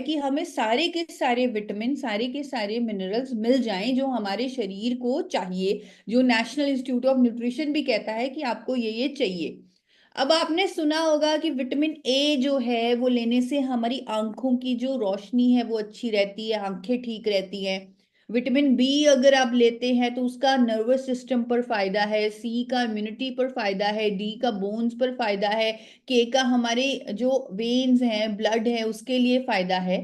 कि हमें सारे के सारे विटामिन, सारे के सारे मिनरल्स मिल जाएं जो हमारे शरीर को चाहिए, जो नेशनल इंस्टीट्यूट ऑफ न्यूट्रिशन भी कहता है कि आपको ये चाहिए। अब आपने सुना होगा कि विटामिन ए जो है वो लेने से हमारी आंखों की जो रोशनी है वो अच्छी रहती है, आंखें ठीक रहती हैं। विटामिन बी अगर आप लेते हैं तो उसका नर्वस सिस्टम पर फायदा है, सी का इम्यूनिटी पर फायदा है, डी का बोन्स पर फायदा है, के का हमारे जो वेन्स हैं, ब्लड है, उसके लिए फायदा है।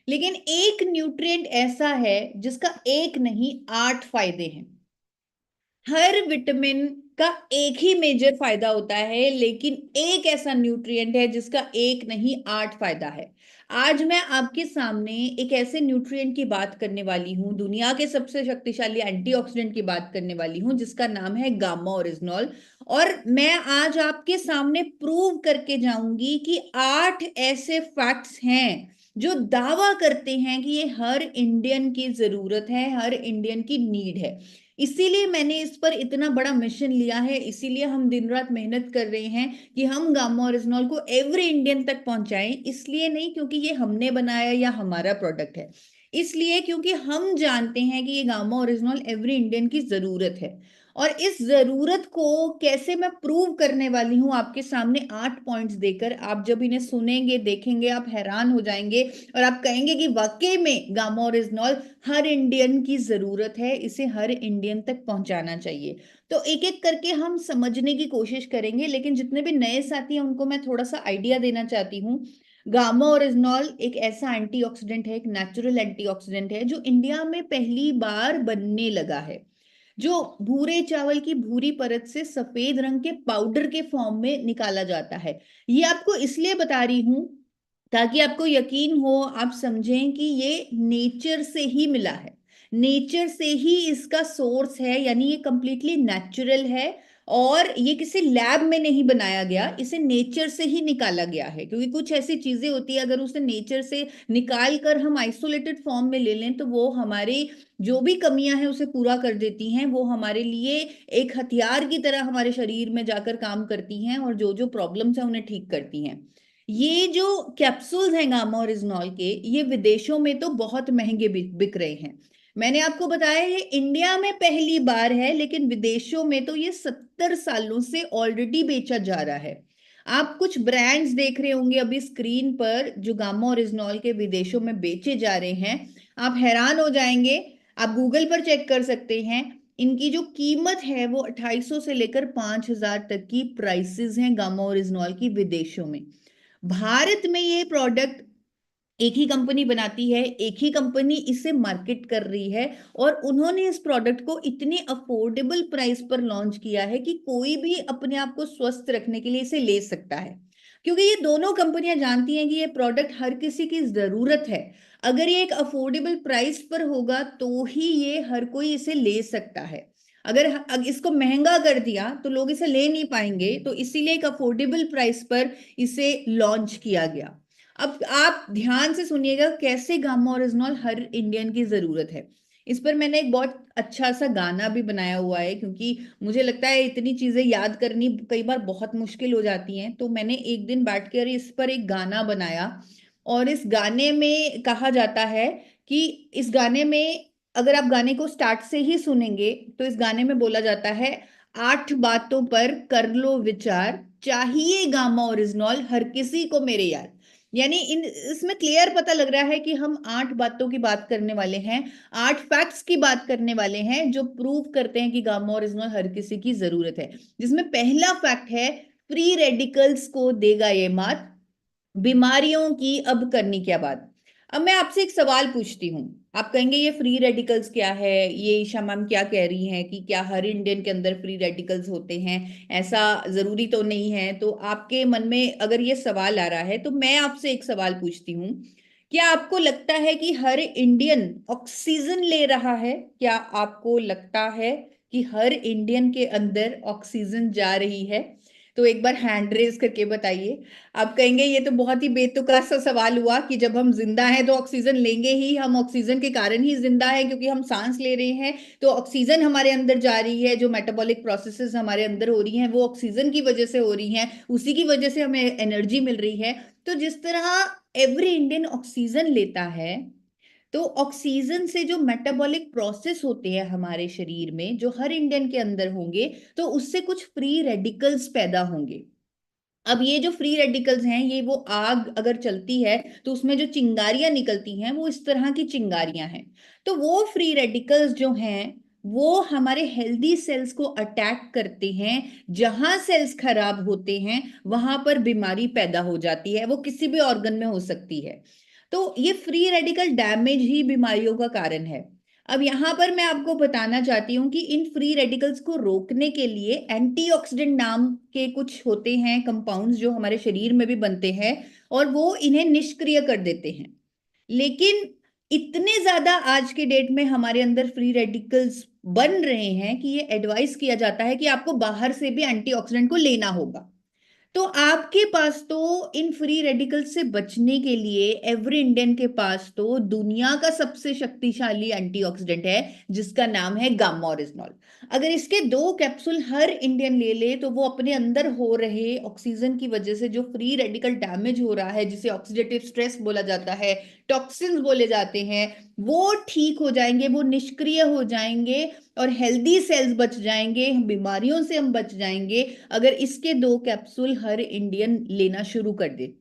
लेकिन एक न्यूट्रिएंट ऐसा है जिसका एक नहीं 8 फायदे हैं। हर विटामिन का एक ही मेजर फायदा होता है, लेकिन एक ऐसा न्यूट्रिएंट है जिसका एक नहीं 8 फायदा है। आज मैं आपके सामने एक ऐसे न्यूट्रिएंट की बात करने वाली हूं, दुनिया के सबसे शक्तिशाली एंटीऑक्सीडेंट की बात करने वाली हूं, जिसका नाम है गामा ओरिजिनॉल। और मैं आज आपके सामने प्रूव करके जाऊंगी कि 8 ऐसे फैक्ट्स हैं जो दावा करते हैं कि ये हर इंडियन की जरूरत है, हर इंडियन की नीड है। इसीलिए मैंने इस पर इतना बड़ा मिशन लिया है, इसीलिए हम दिन रात मेहनत कर रहे हैं कि हम गामा ओरिजिनॉल को एवरी इंडियन तक पहुंचाएं। इसलिए नहीं क्योंकि ये हमने बनाया या हमारा प्रोडक्ट है, इसलिए क्योंकि हम जानते हैं कि ये गामा ओरिजिनॉल एवरी इंडियन की जरूरत है। और इस जरूरत को कैसे मैं प्रूव करने वाली हूं आपके सामने 8 पॉइंट्स देकर। आप जब इन्हें सुनेंगे, देखेंगे, आप हैरान हो जाएंगे और आप कहेंगे कि वाकई में गामा ओरिजिनॉल हर इंडियन की जरूरत है, इसे हर इंडियन तक पहुंचाना चाहिए। तो एक एक करके हम समझने की कोशिश करेंगे, लेकिन जितने भी नए साथी हैं उनको मैं थोड़ा सा आइडिया देना चाहती हूँ। गामा ओरिजिनॉल एक ऐसा एंटीऑक्सीडेंट है, एक नेचुरल एंटीऑक्सीडेंट है जो इंडिया में पहली बार बनने लगा है, जो भूरे चावल की भूरी परत से सफेद रंग के पाउडर के फॉर्म में निकाला जाता है। ये आपको इसलिए बता रही हूं ताकि आपको यकीन हो, आप समझें कि ये नेचर से ही मिला है, नेचर से ही इसका सोर्स है, यानी ये कंप्लीटली नेचुरल है। और ये किसी लैब में नहीं बनाया गया, इसे नेचर से ही निकाला गया है। क्योंकि कुछ ऐसी चीजें होती है, अगर उसे नेचर से निकाल कर हम आइसोलेटेड फॉर्म में ले लें तो वो हमारी जो भी कमियां हैं उसे पूरा कर देती हैं, वो हमारे लिए एक हथियार की तरह हमारे शरीर में जाकर काम करती हैं और जो जो प्रॉब्लम्स हैं उन्हें ठीक करती हैं। ये जो कैप्सूल्स हैं गामा ओरिजिनॉल के, ये विदेशों में तो बहुत महंगे बिक रहे हैं। मैंने आपको बताया ये इंडिया में पहली बार है, लेकिन विदेशों में तो ये 70 सालों से ऑलरेडी बेचा जा रहा है। आप कुछ ब्रांड्स देख रहे होंगे अभी स्क्रीन पर जो गामा ओरिजिनॉल के विदेशों में बेचे जा रहे हैं, आप हैरान हो जाएंगे। आप गूगल पर चेक कर सकते हैं, इनकी जो कीमत है वो 2800 से लेकर 5000 तक की प्राइसेस हैं गामा ओरिजिनॉल की विदेशों में। भारत में ये प्रोडक्ट एक ही कंपनी बनाती है, एक ही कंपनी इसे मार्केट कर रही है, और उन्होंने इस प्रोडक्ट को इतने अफोर्डेबल प्राइस पर लॉन्च किया है कि कोई भी अपने आप को स्वस्थ रखने के लिए इसे ले सकता है। क्योंकि ये दोनों कंपनियां जानती हैं कि ये प्रोडक्ट हर किसी की जरूरत है। अगर ये एक अफोर्डेबल प्राइस पर होगा तो ही ये हर कोई इसे ले सकता है। अगर इसको महंगा कर दिया तो लोग इसे ले नहीं पाएंगे, तो इसीलिए एक अफोर्डेबल प्राइस पर इसे लॉन्च किया गया। अब आप ध्यान से सुनिएगा कैसे गामा ओरिजिनॉल हर इंडियन की जरूरत है। इस पर मैंने एक बहुत अच्छा सा गाना भी बनाया हुआ है, क्योंकि मुझे लगता है इतनी चीजें याद करनी कई बार बहुत मुश्किल हो जाती हैं। तो मैंने एक दिन बैठकर इस पर एक गाना बनाया, और इस गाने में कहा जाता है कि इस गाने में अगर आप गाने को स्टार्ट से ही सुनेंगे तो इस गाने में बोला जाता है, 8 बातों पर कर लो विचार, चाहिए गामा ओरिजिनॉल हर किसी को मेरे यार। यानी इन इसमें क्लियर पता लग रहा है कि हम 8 बातों की बात करने वाले हैं, 8 फैक्ट्स की बात करने वाले हैं जो प्रूव करते हैं कि गामा ओरिजिनॉल हर किसी की जरूरत है। जिसमें पहला फैक्ट है, फ्री रेडिकल्स को देगा ये मात, बीमारियों की अब करनी क्या बात। अब मैं आपसे एक सवाल पूछती हूँ, आप कहेंगे ये फ्री रेडिकल्स क्या है, ये ईशा मैम क्या कह रही हैं कि क्या हर इंडियन के अंदर फ्री रेडिकल्स होते हैं, ऐसा जरूरी तो नहीं है। तो आपके मन में अगर ये सवाल आ रहा है तो मैं आपसे एक सवाल पूछती हूँ, क्या आपको लगता है कि हर इंडियन ऑक्सीजन ले रहा है? क्या आपको लगता है कि हर इंडियन के अंदर ऑक्सीजन जा रही है? तो एक बार हैंड रेज करके बताइए। आप कहेंगे ये तो बहुत ही बेतुका सा सवाल हुआ कि जब हम जिंदा हैं तो ऑक्सीजन लेंगे ही, हम ऑक्सीजन के कारण ही जिंदा है, क्योंकि हम सांस ले रहे हैं तो ऑक्सीजन हमारे अंदर जा रही है, जो मेटाबॉलिक प्रोसेसेस हमारे अंदर हो रही हैं वो ऑक्सीजन की वजह से हो रही हैं, उसी की वजह से हमें एनर्जी मिल रही है। तो जिस तरह एवरी इंडियन ऑक्सीजन लेता है, तो ऑक्सीजन से जो मेटाबॉलिक प्रोसेस होते हैं हमारे शरीर में, जो हर इंडियन के अंदर होंगे, तो उससे कुछ फ्री रेडिकल्स पैदा होंगे। अब ये जो फ्री रेडिकल्स हैं, ये वो आग अगर चलती है तो उसमें जो चिंगारियां निकलती हैं वो इस तरह की चिंगारियां हैं। तो वो फ्री रेडिकल्स जो हैं वो हमारे हेल्दी सेल्स को अटैक करते हैं। जहां सेल्स खराब होते हैं वहां पर बीमारी पैदा हो जाती है, वो किसी भी ऑर्गन में हो सकती है। तो ये फ्री रेडिकल डैमेज ही बीमारियों का कारण है। अब यहां पर मैं आपको बताना चाहती हूँ कि इन फ्री रेडिकल्स को रोकने के लिए एंटीऑक्सीडेंट नाम के कुछ होते हैं कंपाउंड्स जो हमारे शरीर में भी बनते हैं, और वो इन्हें निष्क्रिय कर देते हैं। लेकिन इतने ज्यादा आज के डेट में हमारे अंदर फ्री रेडिकल्स बन रहे हैं कि ये एडवाइस किया जाता है कि आपको बाहर से भी एंटीऑक्सीडेंट को लेना होगा। तो आपके पास तो इन फ्री रेडिकल से बचने के लिए एवरी इंडियन के पास तो दुनिया का सबसे शक्तिशाली एंटीऑक्सीडेंट है, जिसका नाम है गामा ओरिजिनॉल। अगर इसके 2 कैप्सूल हर इंडियन ले ले तो वो अपने अंदर हो रहे ऑक्सीजन की वजह से जो फ्री रेडिकल डैमेज हो रहा है, जिसे ऑक्सीडेटिव स्ट्रेस बोला जाता है, टॉक्सिन्स बोले जाते हैं, वो ठीक हो जाएंगे, वो निष्क्रिय हो जाएंगे, और हेल्दी सेल्स बच जाएंगे, बीमारियों से हम बच जाएंगे अगर इसके 2 कैप्सूल हर इंडियन लेना शुरू कर दे।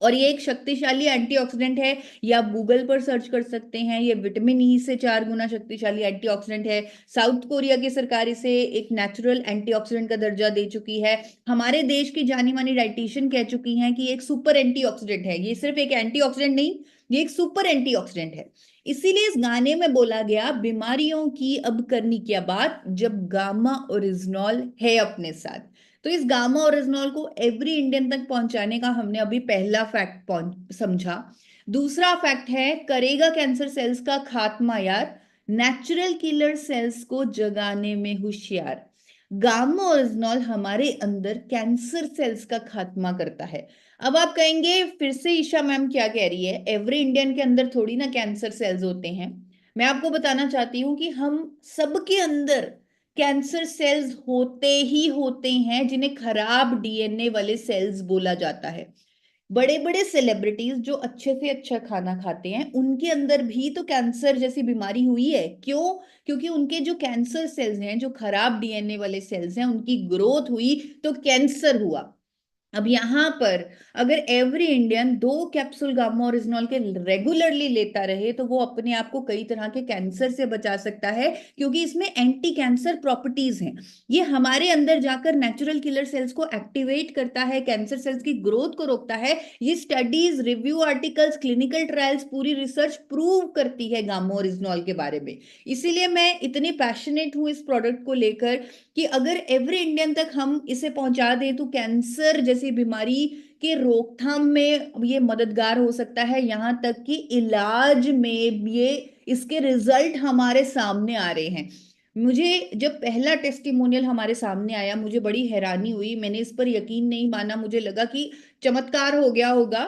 और ये एक शक्तिशाली एंटीऑक्सीडेंट है, ये आप गूगल पर सर्च कर सकते हैं। ये विटामिन ई से 4 गुना शक्तिशाली एंटीऑक्सीडेंट है। साउथ कोरिया की सरकार इसे एक नेचुरल एंटीऑक्सीडेंट का दर्जा दे चुकी है। हमारे देश की जानी मानी डाइटिशियन कह चुकी हैं कि एक सुपर एंटीऑक्सीडेंट है, ये सिर्फ एक एंटीऑक्सीडेंट नहीं, ये एक सुपर एंटीऑक्सीडेंट है। इसीलिए इस गाने में बोला गया, बीमारियों की अब करनी क्या बात जब गामा ओरिजिनॉल है अपने साथ। तो इस गामा ओरिजिनॉल को एवरी इंडियन तक पहुंचाने का हमने अभी पहला फैक्ट समझा। दूसरा फैक्ट है, करेगा कैंसर सेल्स का खात्मा यार, नेचुरल किलर सेल्स को जगाने में होशियार। गामा ओरिजिनॉल हमारे अंदर कैंसर सेल्स का खात्मा करता है। अब आप कहेंगे फिर से ईशा मैम क्या कह रही है, एवरी इंडियन के अंदर थोड़ी ना कैंसर सेल्स होते हैं। मैं आपको बताना चाहती हूँ कि हम सबके अंदर कैंसर सेल्स होते ही होते हैं, जिन्हें खराब डीएनए वाले सेल्स बोला जाता है। बड़े बड़े सेलिब्रिटीज जो अच्छे से अच्छा खाना खाते हैं, उनके अंदर भी तो कैंसर जैसी बीमारी हुई है। क्यों? क्योंकि उनके जो कैंसर सेल्स हैं, जो खराब डीएनए वाले सेल्स हैं, उनकी ग्रोथ हुई तो कैंसर हुआ। अब यहां पर अगर every Indian 2 capsule gamma oryzanol के रेगुलरली लेता रहे तो वो अपने आप को कई तरह के कैंसर से बचा सकता है, क्योंकि इसमें एंटी कैंसर प्रॉपर्टीज हैं। ये हमारे अंदर जाकर नेचुरल किलर सेल्स को एक्टिवेट करता है, कैंसर सेल्स की ग्रोथ को रोकता है। ये studies, review articles, clinical trials, पूरी रिसर्च प्रूव करती है गामा ओरिजिनॉल के बारे में। इसीलिए मैं इतनी पैशनेट हूं इस प्रोडक्ट को लेकर कि अगर एवरी इंडियन तक हम इसे पहुंचा दें तो कैंसर जैसी बीमारी के रोकथाम में ये मददगार हो सकता है। यहां तक कि इलाज में ये इसके रिजल्ट हमारे सामने आ रहे हैं। मुझे जब पहला टेस्टिमोनियल हमारे सामने आया, मुझे बड़ी हैरानी हुई, मैंने इस पर यकीन नहीं माना। मुझे लगा कि चमत्कार हो गया होगा।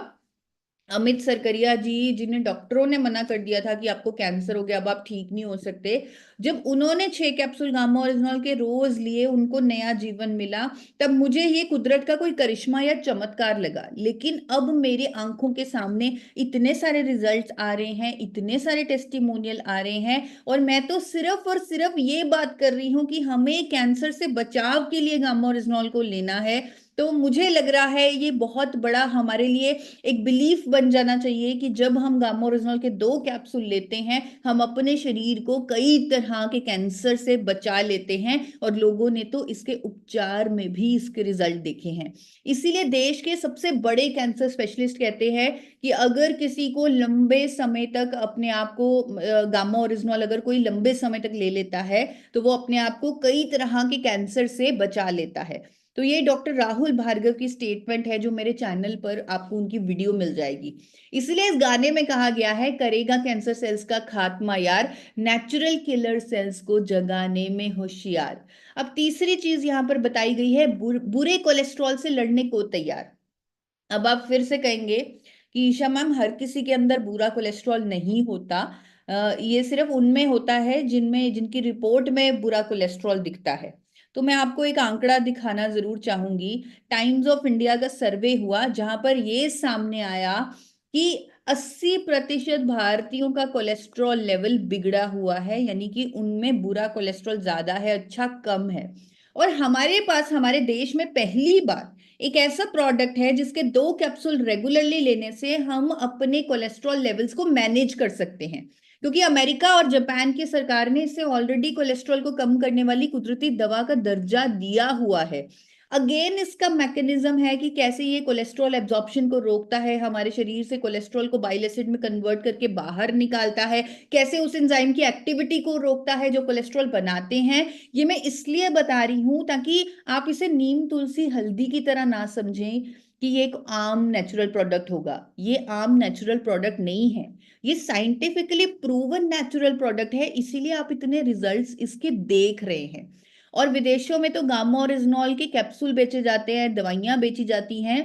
अमित सरकरिया जी, जिन्हें डॉक्टरों ने मना कर दिया था कि आपको कैंसर हो गया, अब आप ठीक नहीं हो सकते, जब उन्होंने 6 कैप्सूल गामा ओरिजिनॉल के रोज लिए, उनको नया जीवन मिला, तब मुझे ये कुदरत का कोई करिश्मा या चमत्कार लगा। लेकिन अब मेरे आंखों के सामने इतने सारे रिजल्ट्स आ रहे हैं, इतने सारे टेस्टिमोनियल आ रहे हैं, और मैं तो सिर्फ और सिर्फ ये बात कर रही हूँ कि हमें कैंसर से बचाव के लिए गामा ओरिजिनॉल को लेना है। तो मुझे लग रहा है ये बहुत बड़ा हमारे लिए एक बिलीफ बन जाना चाहिए कि जब हम गामा ओरिजिनॉल के 2 कैप्सूल लेते हैं, हम अपने शरीर को कई तरह के कैंसर से बचा लेते हैं, और लोगों ने तो इसके उपचार में भी इसके रिजल्ट देखे हैं। इसीलिए देश के सबसे बड़े कैंसर स्पेशलिस्ट कहते हैं कि अगर किसी को लंबे समय तक अपने आप को गामा ओरिजिनॉल अगर कोई लंबे समय तक ले लेता है तो वो अपने आप को कई तरह के कैंसर से बचा लेता है। तो ये डॉक्टर राहुल भार्गव की स्टेटमेंट है, जो मेरे चैनल पर आपको उनकी वीडियो मिल जाएगी। इसलिए इस गाने में कहा गया है, करेगा कैंसर सेल्स का खात्मा यार, नेचुरल किलर सेल्स को जगाने में होशियार। अब तीसरी चीज यहां पर बताई गई है, बुरे कोलेस्ट्रॉल से लड़ने को तैयार। अब आप फिर से कहेंगे कि ईशा मैम, हर किसी के अंदर बुरा कोलेस्ट्रॉल नहीं होता, ये सिर्फ उनमें होता है जिनमें जिनकी रिपोर्ट में बुरा कोलेस्ट्रॉल दिखता है। तो मैं आपको एक आंकड़ा दिखाना जरूर चाहूंगी। टाइम्स ऑफ इंडिया का सर्वे हुआ, जहां पर ये सामने आया कि 80% भारतीयों का कोलेस्ट्रॉल लेवल बिगड़ा हुआ है, यानी कि उनमें बुरा कोलेस्ट्रॉल ज्यादा है, अच्छा कम है। और हमारे पास हमारे देश में पहली बार एक ऐसा प्रोडक्ट है जिसके 2 कैप्सूल रेगुलरली लेने से हम अपने कोलेस्ट्रॉल लेवल्स को मैनेज कर सकते हैं, क्योंकि अमेरिका और जापान की सरकार ने इसे ऑलरेडी कोलेस्ट्रॉल को कम करने वाली कुदरती दवा का दर्जा दिया हुआ है। अगेन इसका मैकेनिज्म है कि कैसे ये कोलेस्ट्रॉल एब्जॉर्प्शन को रोकता है, हमारे शरीर से कोलेस्ट्रॉल को बाइल एसिड में कन्वर्ट करके बाहर निकालता है, कैसे उस एंजाइम की एक्टिविटी को रोकता है जो कोलेस्ट्रॉल बनाते हैं। ये मैं इसलिए बता रही हूं ताकि आप इसे नीम तुलसी हल्दी की तरह ना समझें कि ये एक आम नेचुरल प्रोडक्ट होगा। ये आम नेचुरल प्रोडक्ट नहीं है, ये साइंटिफिकली प्रूवन नेचुरल प्रोडक्ट है, इसीलिए आप इतने रिजल्ट्स इसके देख रहे हैं। और विदेशों में तो गामा ओरिजिनॉल के कैप्सूल बेचे जाते हैं, दवाइयां बेची जाती हैं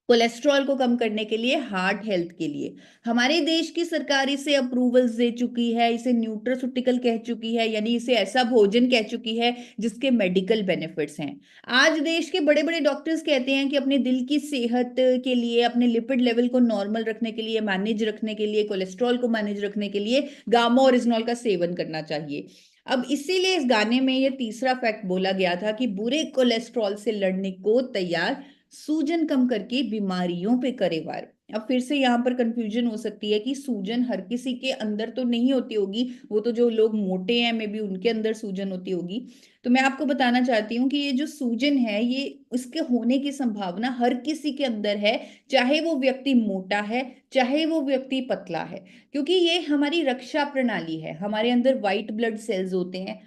कोलेस्ट्रॉल को कम करने के लिए, हार्ट हेल्थ के लिए। हमारे देश की सरकार इसे अप्रूवल्स दे चुकी है, इसे न्यूट्रास्यूटिकल कह चुकी है, यानी इसे ऐसा भोजन कह चुकी है जिसके मेडिकल बेनिफिट्स हैं। आज देश के बड़े बड़े डॉक्टर्स कहते हैं कि अपने दिल की सेहत के लिए, अपने लिपिड लेवल को नॉर्मल रखने के लिए, मैनेज रखने के लिए, कोलेस्ट्रॉल को मैनेज रखने के लिए गामा ओरिजिनॉल का सेवन करना चाहिए। अब इसीलिए इस गाने में ये तीसरा फैक्ट बोला गया था कि बुरे कोलेस्ट्रॉल से लड़ने को तैयार, सूजन कम करके बीमारियों पे करे वार। अब फिर से यहाँ पर कंफ्यूजन हो सकती है कि सूजन हर किसी के अंदर तो नहीं होती होगी, वो तो जो लोग मोटे हैं मे बी उनके अंदर सूजन होती होगी। तो मैं आपको बताना चाहती हूँ कि ये जो सूजन है, ये इसके होने की संभावना हर किसी के अंदर है, चाहे वो व्यक्ति मोटा है, चाहे वो व्यक्ति पतला है, क्योंकि ये हमारी रक्षा प्रणाली है। हमारे अंदर व्हाइट ब्लड सेल्स होते हैं,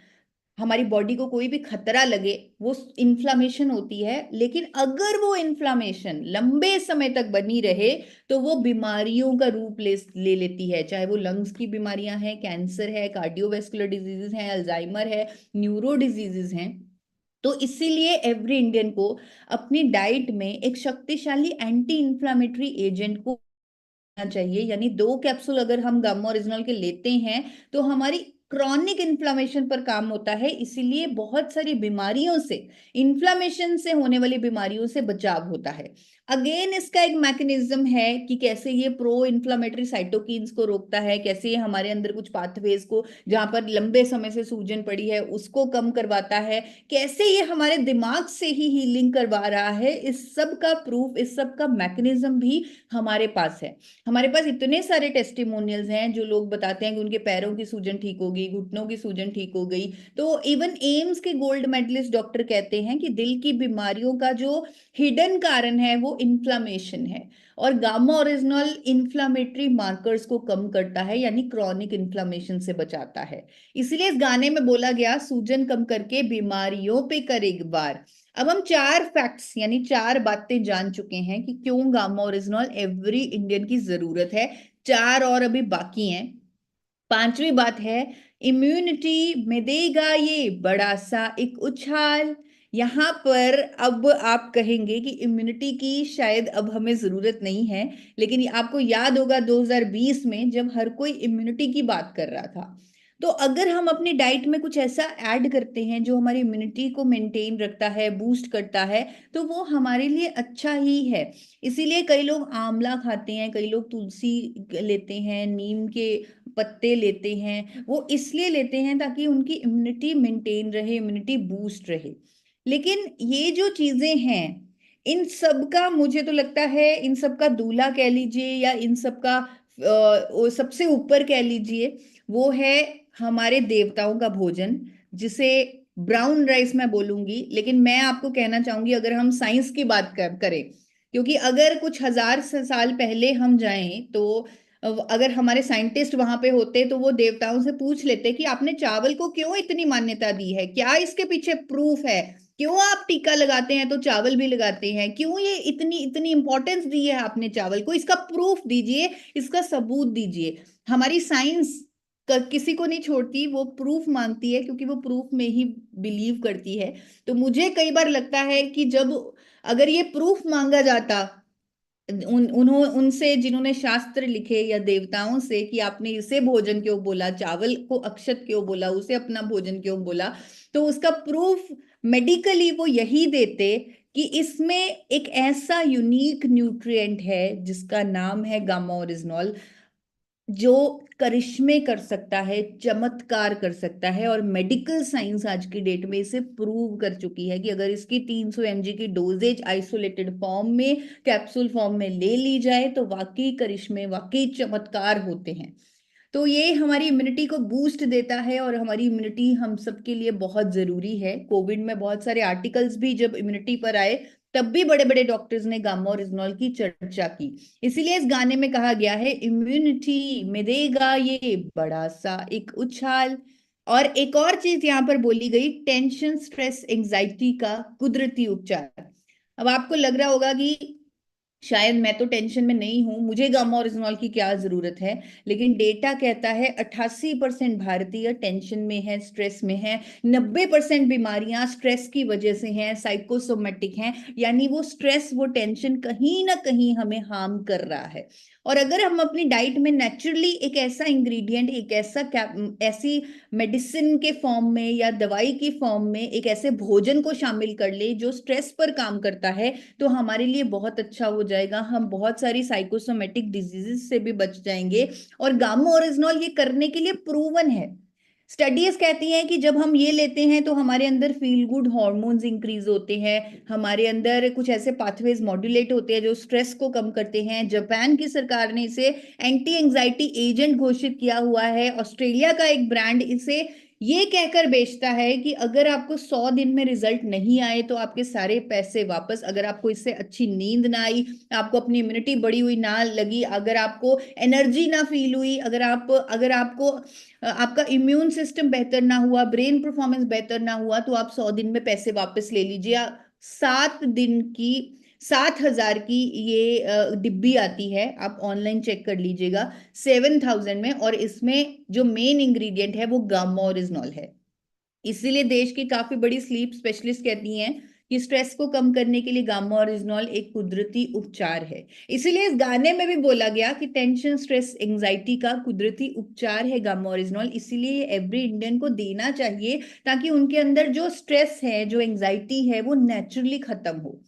हमारी बॉडी को कोई भी खतरा लगे वो इन्फ्लामेशन होती है, लेकिन अगर वो इन्फ्लामेशन लंबे समय तक बनी रहे तो वो बीमारियों का रूप ले लेती है, चाहे वो लंग्स की बीमारियां हैं, कैंसर है, कार्डियोवेस्कुलर डिजीजेस हैं, अल्जाइमर है, न्यूरो डिजीजेस हैं। तो इसीलिए एवरी इंडियन को अपनी डाइट में एक शक्तिशाली एंटी इंफ्लामेटरी एजेंट को चाहिए, यानी 2 कैप्सूल अगर हम गामा ओरिजिनल के लेते हैं तो हमारी क्रॉनिक इन्फ्लामेशन पर काम होता है, इसीलिए बहुत सारी बीमारियों से, इन्फ्लामेशन से होने वाली बीमारियों से बचाव होता है। अगेन इसका एक मैकेनिज्म है कि कैसे ये प्रो इन्फ्लामेटरी साइटोकिन्स को रोकता है, कैसे ये हमारे अंदर कुछ पाथवेज को, जहां पर लंबे समय से सूजन पड़ी है, उसको कम करवाता है, कैसे ये हमारे दिमाग से ही हीलिंग करवा रहा है। इस सब का प्रूफ, इस सब का मैकेनिज्म भी हमारे पास है। हमारे पास इतने सारे टेस्टिमोनियल्स हैं जो लोग बताते हैं कि उनके पैरों की सूजन ठीक हो गई, घुटनों की सूजन ठीक हो गई। तो इवन एम्स के गोल्ड मेडलिस्ट डॉक्टर कहते हैं कि दिल की बीमारियों का जो हिडन कारण है वो इन्फ्लामेशन है, और गामा ओरिजिनल इन्फ्लामेटरी मार्कर्स को कम करता है, यानी क्रॉनिक इन्फ्लामेशन से बचाता है। इसलिए इस गाने में बोला गया, सूजन कम करके बीमारियों पे कर एक बार। अब हम 4 फैक्ट्स यानी 4 बातें जान चुके हैं कि क्यों गामा ओरिजिनॉल एवरी इंडियन की जरूरत है। 4 और अभी बाकी हैं। 5वीं बात है, इम्यूनिटी में देगा ये बड़ा सा एक उछाल। यहाँ पर अब आप कहेंगे कि इम्यूनिटी की शायद अब हमें जरूरत नहीं है, लेकिन आपको याद होगा 2020 में जब हर कोई इम्यूनिटी की बात कर रहा था, तो अगर हम अपनी डाइट में कुछ ऐसा ऐड करते हैं जो हमारी इम्यूनिटी को मेंटेन रखता है, बूस्ट करता है, तो वो हमारे लिए अच्छा ही है। इसीलिए कई लोग आंवला खाते हैं, कई लोग तुलसी लेते हैं, नीम के पत्ते लेते हैं, वो इसलिए लेते हैं ताकि उनकी इम्यूनिटी मेंटेन रहे, इम्यूनिटी बूस्ट रहे। लेकिन ये जो चीजें हैं, इन सब का मुझे तो लगता है, इन सब का दूल्हा कह लीजिए या इन सब का सबसे ऊपर कह लीजिए, वो है हमारे देवताओं का भोजन, जिसे ब्राउन राइस मैं बोलूंगी, लेकिन मैं आपको कहना चाहूंगी अगर हम साइंस की बात करें, क्योंकि अगर कुछ हजार साल पहले हम जाएं तो अगर हमारे साइंटिस्ट वहां पे होते तो वो देवताओं से पूछ लेते कि आपने चावल को क्यों इतनी मान्यता दी है, क्या इसके पीछे प्रूफ है, क्यों आप टीका लगाते हैं तो चावल भी लगाते हैं, क्यों ये इतनी इतनी इंपॉर्टेंस दी है आपने चावल को, इसका प्रूफ दीजिए, इसका सबूत दीजिए। हमारी साइंस किसी को नहीं छोड़ती, वो प्रूफ मांगती है, क्योंकि वो प्रूफ में ही बिलीव करती है। तो मुझे कई बार लगता है कि जब अगर ये प्रूफ मांगा जाता उनसे जिन्होंने शास्त्र लिखे, या देवताओं से, कि आपने इसे भोजन क्यों बोला, चावल को अक्षत क्यों बोला, उसे अपना भोजन क्यों बोला, तो उसका प्रूफ मेडिकली वो यही देते कि इसमें एक ऐसा यूनिक न्यूट्रिएंट है जिसका नाम है गामा ओरिजिनॉल, जो करिश्मे कर सकता है, चमत्कार कर सकता है। और मेडिकल साइंस आज की डेट में इसे प्रूव कर चुकी है कि अगर इसकी 300 mg की डोजेज आइसोलेटेड फॉर्म में, कैप्सूल फॉर्म में ले ली जाए तो वाकई करिश्मे, वाकई चमत्कार होते हैं। तो ये हमारी इम्यूनिटी को बूस्ट देता है, और हमारी इम्यूनिटी हम सबके लिए बहुत जरूरी है। कोविड में बहुत सारे आर्टिकल्स भी जब इम्यूनिटी पर आए, तब भी बड़े बड़े डॉक्टर्स ने गामा ओरिजिनॉल की चर्चा की। इसीलिए इस गाने में कहा गया है, इम्यूनिटी में देगा ये बड़ा सा एक उछाल। और एक और चीज यहाँ पर बोली गई, टेंशन, स्ट्रेस, एंजाइटी का कुदरती उपचार। अब आपको लग रहा होगा कि शायद मैं तो टेंशन में नहीं हूं, मुझे गामा ओरिजिनॉल की क्या जरूरत है। लेकिन डेटा कहता है 88% भारतीय टेंशन में है, स्ट्रेस में है। 90% बीमारियां स्ट्रेस की वजह से हैं, साइकोसोमेटिक हैं। यानी वो स्ट्रेस, वो टेंशन कहीं ना कहीं हमें हार्म कर रहा है। और अगर हम अपनी डाइट में नेचुरली एक ऐसा इंग्रेडिएंट, एक ऐसी मेडिसिन के फॉर्म में या दवाई की फॉर्म में एक ऐसे भोजन को शामिल कर ले जो स्ट्रेस पर काम करता है, तो हमारे लिए बहुत अच्छा हो जाएगा। हम बहुत सारी साइकोसोमेटिक डिजीजेस से भी बच जाएंगे। और गामा ओरिजिनॉल ये करने के लिए प्रूवन है। स्टडीज कहती हैं कि जब हम ये लेते हैं तो हमारे अंदर फील गुड हॉर्मोन्स इंक्रीज होते हैं, हमारे अंदर कुछ ऐसे पाथवेज मॉड्यूलेट होते हैं जो स्ट्रेस को कम करते हैं। जापान की सरकार ने इसे एंटी एंजाइटी एजेंट घोषित किया हुआ है। ऑस्ट्रेलिया का एक ब्रांड इसे ये कहकर बेचता है कि अगर आपको 100 दिन में रिजल्ट नहीं आए तो आपके सारे पैसे वापस। अगर आपको इससे अच्छी नींद ना आई, आपको अपनी इम्यूनिटी बढ़ी हुई ना लगी, अगर आपको एनर्जी ना फील हुई, अगर आपको आपका इम्यून सिस्टम बेहतर ना हुआ, ब्रेन परफॉर्मेंस बेहतर ना हुआ, तो आप 100 दिन में पैसे वापस ले लीजिए। 7 दिन की 7,000 की ये डिब्बी आती है, आप ऑनलाइन चेक कर लीजिएगा, 7,000 में। और इसमें जो मेन इंग्रेडिएंट है वो गामा ओरिजिनॉल है। इसीलिए देश की काफी बड़ी स्लीप स्पेशलिस्ट कहती हैं कि स्ट्रेस को कम करने के लिए गामा ओरिजिनॉल एक कुदरती उपचार है। इसीलिए इस गाने में भी बोला गया कि टेंशन, स्ट्रेस, एंजाइटी का कुदरती उपचार है गामा ओरिजिनॉल। इसीलिए एवरी इंडियन को देना चाहिए, ताकि उनके अंदर जो स्ट्रेस है, जो एंजाइटी है, वो नेचुरली खत्म हो।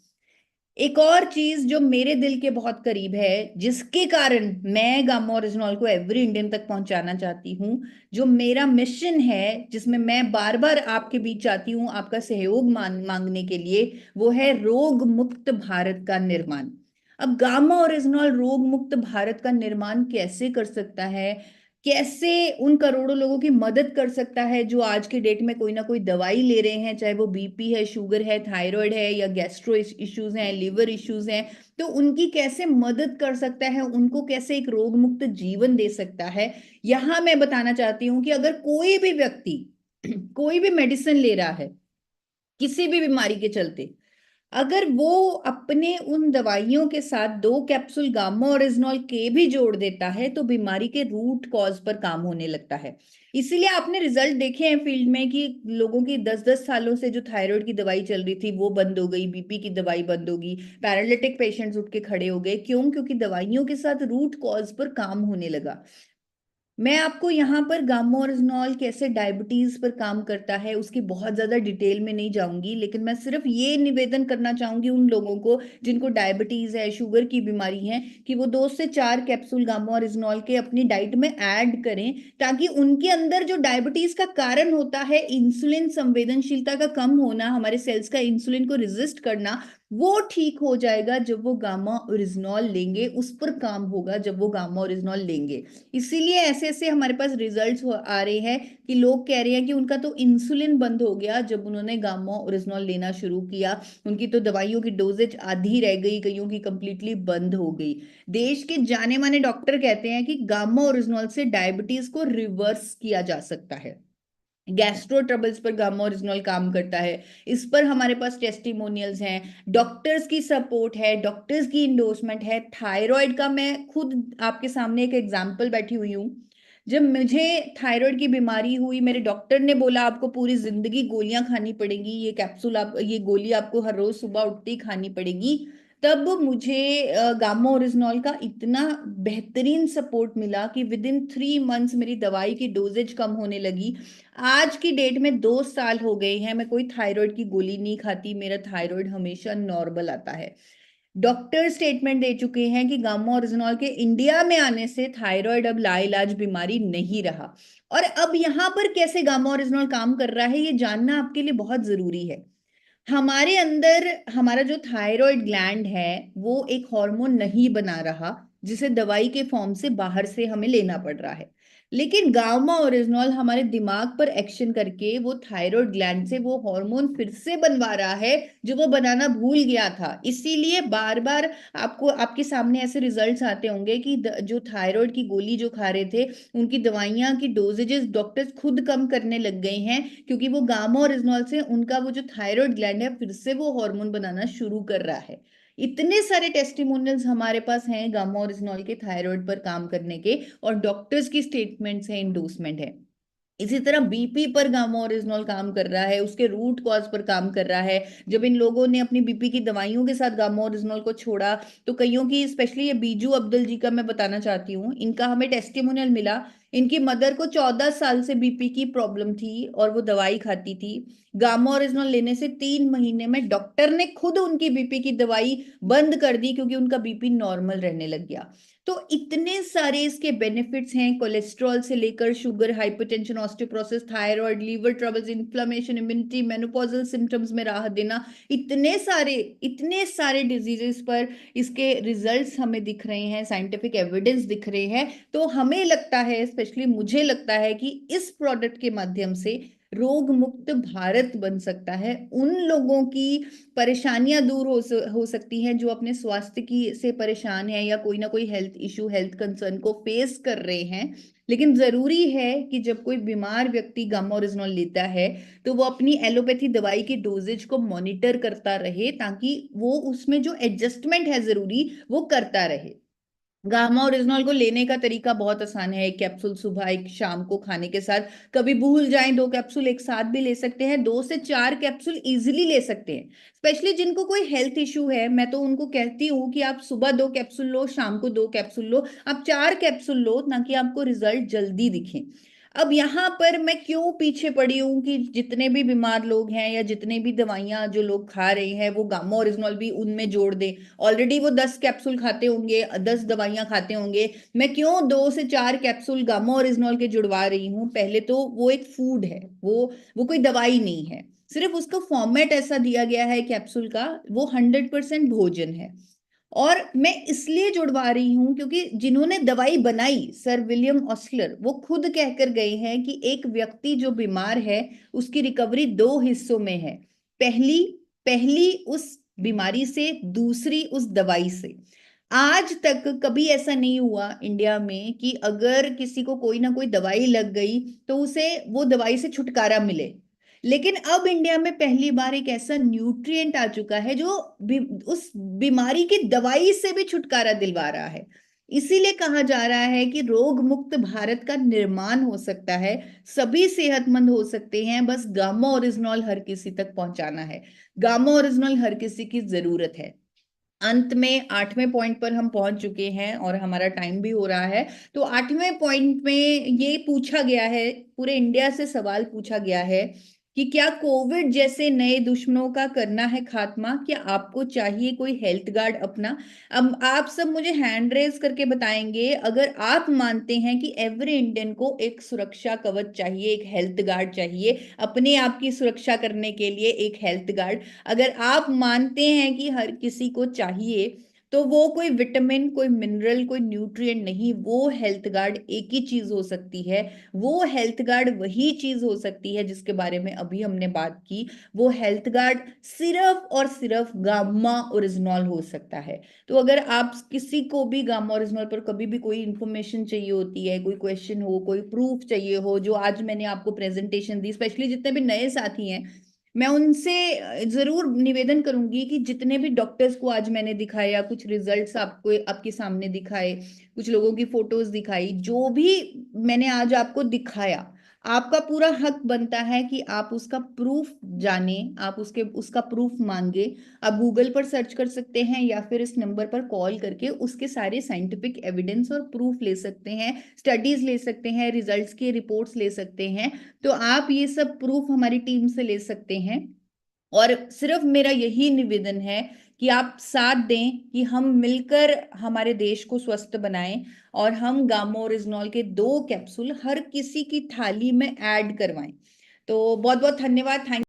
एक और चीज जो मेरे दिल के बहुत करीब है, जिसके कारण मैं गामा ओरिजिनॉल को एवरी इंडियन तक पहुंचाना चाहती हूँ, जो मेरा मिशन है, जिसमें मैं बार बार आपके बीच आती हूँ आपका सहयोग मांगने के लिए, वो है रोग मुक्त भारत का निर्माण। अब गामा ओरिजिनॉल रोग मुक्त भारत का निर्माण कैसे कर सकता है, कैसे उन करोड़ों लोगों की मदद कर सकता है जो आज के डेट में कोई ना कोई दवाई ले रहे हैं, चाहे वो बीपी है, शुगर है, थायराइड है, या गैस्ट्रो इश्यूज हैं, लिवर इश्यूज हैं, तो उनकी कैसे मदद कर सकता है, उनको कैसे एक रोग मुक्त जीवन दे सकता है। यहां मैं बताना चाहती हूँ कि अगर कोई भी व्यक्ति कोई भी मेडिसिन ले रहा है किसी भी बीमारी के चलते, अगर वो अपने उन दवाइयों के साथ 2 कैप्सूल गामा ओरिजिनॉल के भी जोड़ देता है, तो बीमारी के रूट कॉज पर काम होने लगता है। इसीलिए आपने रिजल्ट देखे हैं फील्ड में कि लोगों की 10-10 सालों से जो थायराइड की दवाई चल रही थी वो बंद हो गई, बीपी की दवाई बंद होगी, पैरालिटिक पेशेंट्स उठ के खड़े हो गए। क्यों? क्योंकि दवाइयों के साथ रूट कॉज पर काम होने लगा। मैं आपको यहाँ पर गामा ओरिजिनॉल कैसे डायबिटीज पर काम करता है उसकी बहुत ज्यादा डिटेल में नहीं जाऊंगी, लेकिन मैं सिर्फ ये निवेदन करना चाहूंगी उन लोगों को जिनको डायबिटीज है, शुगर की बीमारी है, कि वो 2 से 4 कैप्सूल गामा ओरिजिनॉल के अपनी डाइट में ऐड करें, ताकि उनके अंदर जो डायबिटीज का कारण होता है, इंसुलिन संवेदनशीलता का कम होना, हमारे सेल्स का इंसुलिन को रेजिस्ट करना, वो ठीक हो जाएगा जब वो गामा ओरिजिनॉल लेंगे। उस पर काम होगा जब वो गामा ओरिजिनॉल लेंगे। इसीलिए ऐसे ऐसे हमारे पास रिजल्ट्स आ रहे हैं कि लोग कह रहे हैं कि उनका तो इंसुलिन बंद हो गया जब उन्होंने गामा ओरिजिनॉल लेना शुरू किया। उनकी तो दवाइयों की डोजेज आधी रह गई, कईयों की कंप्लीटली बंद हो गई। देश के जाने माने डॉक्टर कहते हैं कि गामा ओरिजिनॉल से डायबिटीज को रिवर्स किया जा सकता है। गैस्ट्रो ट्रबल्स पर गामा ओरिजिनॉल काम करता है। इस पर हमारे पास टेस्टिमोनियल्स हैं, डॉक्टर्स की सपोर्ट है, डॉक्टर्स की इंडोर्समेंट है। थायराइड का मैं खुद आपके सामने एक एग्जांपल बैठी हुई हूँ। जब मुझे थायराइड की बीमारी हुई, मेरे डॉक्टर ने बोला आपको पूरी जिंदगी गोलियां खानी पड़ेंगी, ये कैप्सूल, आप ये गोली आपको हर रोज सुबह उठते ही खानी पड़ेगी। तब मुझे गामा ओरिजिनॉल का इतना बेहतरीन सपोर्ट मिला कि विद इन 3 मंथ्स मेरी दवाई की डोजेज कम होने लगी। आज की डेट में 2 साल हो गए हैं, मैं कोई थायराइड की गोली नहीं खाती, मेरा थायराइड हमेशा नॉर्मल आता है। डॉक्टर स्टेटमेंट दे चुके हैं कि गामा ओरिजिनॉल के इंडिया में आने से थायराइड अब लाइलाज बीमारी नहीं रहा। और अब यहाँ पर कैसे गामा ओरिजिनॉल काम कर रहा है ये जानना आपके लिए बहुत जरूरी है। हमारे अंदर हमारा जो थायराइड ग्लैंड है वो एक हार्मोन नहीं बना रहा, जिसे दवाई के फॉर्म से बाहर से हमें लेना पड़ रहा है। लेकिन गामा ओरिजिनॉल हमारे दिमाग पर एक्शन करके वो थायराइड ग्लैंड से वो हार्मोन फिर से बनवा रहा है जो वो बनाना भूल गया था। इसीलिए बार बार आपको आपके सामने ऐसे रिजल्ट्स आते होंगे कि जो थायराइड की गोली जो खा रहे थे उनकी दवाइयां की डोजेजेस डॉक्टर्स खुद कम करने लग गए हैं, क्योंकि वो गामा ओरिजिनॉल से उनका वो जो थायराइड ग्लैंड है फिर से वो हार्मोन बनाना शुरू कर रहा है। इतने सारे टेस्टिमोनियल्स हमारे पास हैं गामा ओरिजिनॉल के थायराइड पर काम करने के, और डॉक्टर्स की स्टेटमेंट्स हैं, इंडोर्समेंट है। इसी तरह बीपी पर गामा ओरिजिनॉल काम कर रहा है, उसके रूट कॉज पर काम कर रहा है। जब इन लोगों ने अपनी बीपी की दवाइयों के साथ गामा ओरिजिनॉल को छोड़ा तो कईयों की, स्पेशली ये बीजू अब्दुल जी का मैं बताना चाहती हूँ, इनका हमें टेस्टिमोनियल मिला। इनकी मदर को 14 साल से बीपी की प्रॉब्लम थी और वो दवाई खाती थी। गामा ओरिजिनॉल लेने से 3 महीने में डॉक्टर ने खुद उनकी बीपी की दवाई बंद कर दी, क्योंकि उनका बीपी नॉर्मल रहने लग गया। तो इतने सारे इसके बेनिफिट्स हैं, कोलेस्ट्रॉल से लेकर sugar, hypertension, osteoporosis, thyroid, liver troubles, inflammation, immunity, menopausal symptoms में राहत देना, इतने सारे डिजीजेस पर इसके रिजल्ट्स हमें दिख रहे हैं, साइंटिफिक एविडेंस दिख रहे हैं। तो हमें लगता है, स्पेशली मुझे लगता है कि इस प्रोडक्ट के माध्यम से रोग मुक्त भारत बन सकता है। उन लोगों की परेशानियां दूर हो सकती हैं जो अपने स्वास्थ्य की से परेशान है या कोई ना कोई हेल्थ इशू, हेल्थ कंसर्न को फेस कर रहे हैं। लेकिन जरूरी है कि जब कोई बीमार व्यक्ति गामा ओरिजिनॉल लेता है तो वो अपनी एलोपैथी दवाई की डोजेज को मॉनिटर करता रहे, ताकि वो उसमें जो एडजस्टमेंट है जरूरी वो करता रहे। गामा ओरिजिनॉल को लेने का तरीका बहुत आसान है। एक कैप्सूल सुबह, एक शाम को खाने के साथ। कभी भूल जाएं 2 कैप्सूल एक साथ भी ले सकते हैं, 2 से 4 कैप्सूल इजीली ले सकते हैं। स्पेशली जिनको कोई हेल्थ इशू है, मैं तो उनको कहती हूँ कि आप सुबह 2 कैप्सूल लो, शाम को 2 कैप्सूल लो, आप 4 कैप्सूल लो, ताकि आपको रिजल्ट जल्दी दिखे। अब यहाँ पर मैं क्यों पीछे पड़ी हूँ कि जितने भी बीमार लोग हैं या जितने भी दवाइयां जो लोग खा रहे हैं वो गामा ओरिजिनॉल भी उनमें जोड़ दें। ऑलरेडी वो 10 कैप्सूल खाते होंगे, 10 दवाइयां खाते होंगे, मैं क्यों 2 से 4 कैप्सूल गामा ओरिजिनॉल के जुड़वा रही हूँ? पहले तो वो एक फूड है, वो कोई दवाई नहीं है। सिर्फ उसका फॉर्मेट ऐसा दिया गया है कैप्सूल का, वो 100% भोजन है। और मैं इसलिए जुड़वा रही हूं क्योंकि जिन्होंने दवाई बनाई, सर विलियम ऑस्लर, वो खुद कहकर गए हैं कि एक व्यक्ति जो बीमार है उसकी रिकवरी 2 हिस्सों में है। पहली पहली उस बीमारी से, दूसरी उस दवाई से। आज तक कभी ऐसा नहीं हुआ इंडिया में कि अगर किसी को कोई ना कोई दवाई लग गई तो उसे वो दवाई से छुटकारा मिले। लेकिन अब इंडिया में पहली बार एक ऐसा न्यूट्रिएंट आ चुका है जो उस बीमारी की दवाई से भी छुटकारा दिलवा रहा है। इसीलिए कहा जा रहा है कि रोग मुक्त भारत का निर्माण हो सकता है, सभी सेहतमंद हो सकते हैं, बस गामा ओरिजिनॉल हर किसी तक पहुंचाना है। गामा ओरिजिनॉल हर किसी की जरूरत है। अंत में 8वें पॉइंट पर हम पहुंच चुके हैं और हमारा टाइम भी हो रहा है। तो 8वें पॉइंट में ये पूछा गया है, पूरे इंडिया से सवाल पूछा गया है कि क्या कोविड जैसे नए दुश्मनों का करना है खात्मा, क्या आपको चाहिए कोई हेल्थ गार्ड अपना? अब आप सब मुझे हैंड रेज करके बताएंगे अगर आप मानते हैं कि एवरी इंडियन को एक सुरक्षा कवच चाहिए, एक हेल्थ गार्ड चाहिए, अपने आप की सुरक्षा करने के लिए एक हेल्थ गार्ड। अगर आप मानते हैं कि हर किसी को चाहिए, तो वो कोई विटामिन, कोई मिनरल, कोई न्यूट्रिएंट नहीं, वो हेल्थ गार्ड एक ही चीज हो सकती है। वो हेल्थ गार्ड वही चीज हो सकती है जिसके बारे में अभी हमने बात की। वो हेल्थ गार्ड सिर्फ और सिर्फ गामा ओरिजिनॉल हो सकता है। तो अगर आप किसी को भी गामा ओरिजिनॉल पर कभी भी कोई इंफॉर्मेशन चाहिए होती है, कोई क्वेश्चन हो, कोई प्रूफ चाहिए हो, जो आज मैंने आपको प्रेजेंटेशन दी, स्पेशली जितने भी नए साथी हैं, मैं उनसे जरूर निवेदन करूंगी कि जितने भी डॉक्टर्स को आज मैंने दिखाया, कुछ रिजल्ट्स आपको आपके सामने दिखाए, कुछ लोगों की फोटोज दिखाई, जो भी मैंने आज आपको दिखाया, आपका पूरा हक बनता है कि आप उसका प्रूफ जाने, आप उसका प्रूफ मांगे। आप गूगल पर सर्च कर सकते हैं या फिर इस नंबर पर कॉल करके उसके सारे साइंटिफिक एविडेंस और प्रूफ ले सकते हैं, स्टडीज ले सकते हैं, रिजल्ट्स के रिपोर्ट्स ले सकते हैं। तो आप ये सब प्रूफ हमारी टीम से ले सकते हैं। और सिर्फ मेरा यही निवेदन है कि आप साथ दें कि हम मिलकर हमारे देश को स्वस्थ बनाएं, और हम गामो रिजनॉल के 2 कैप्सूल हर किसी की थाली में ऐड करवाएं। तो बहुत बहुत धन्यवाद। थैंक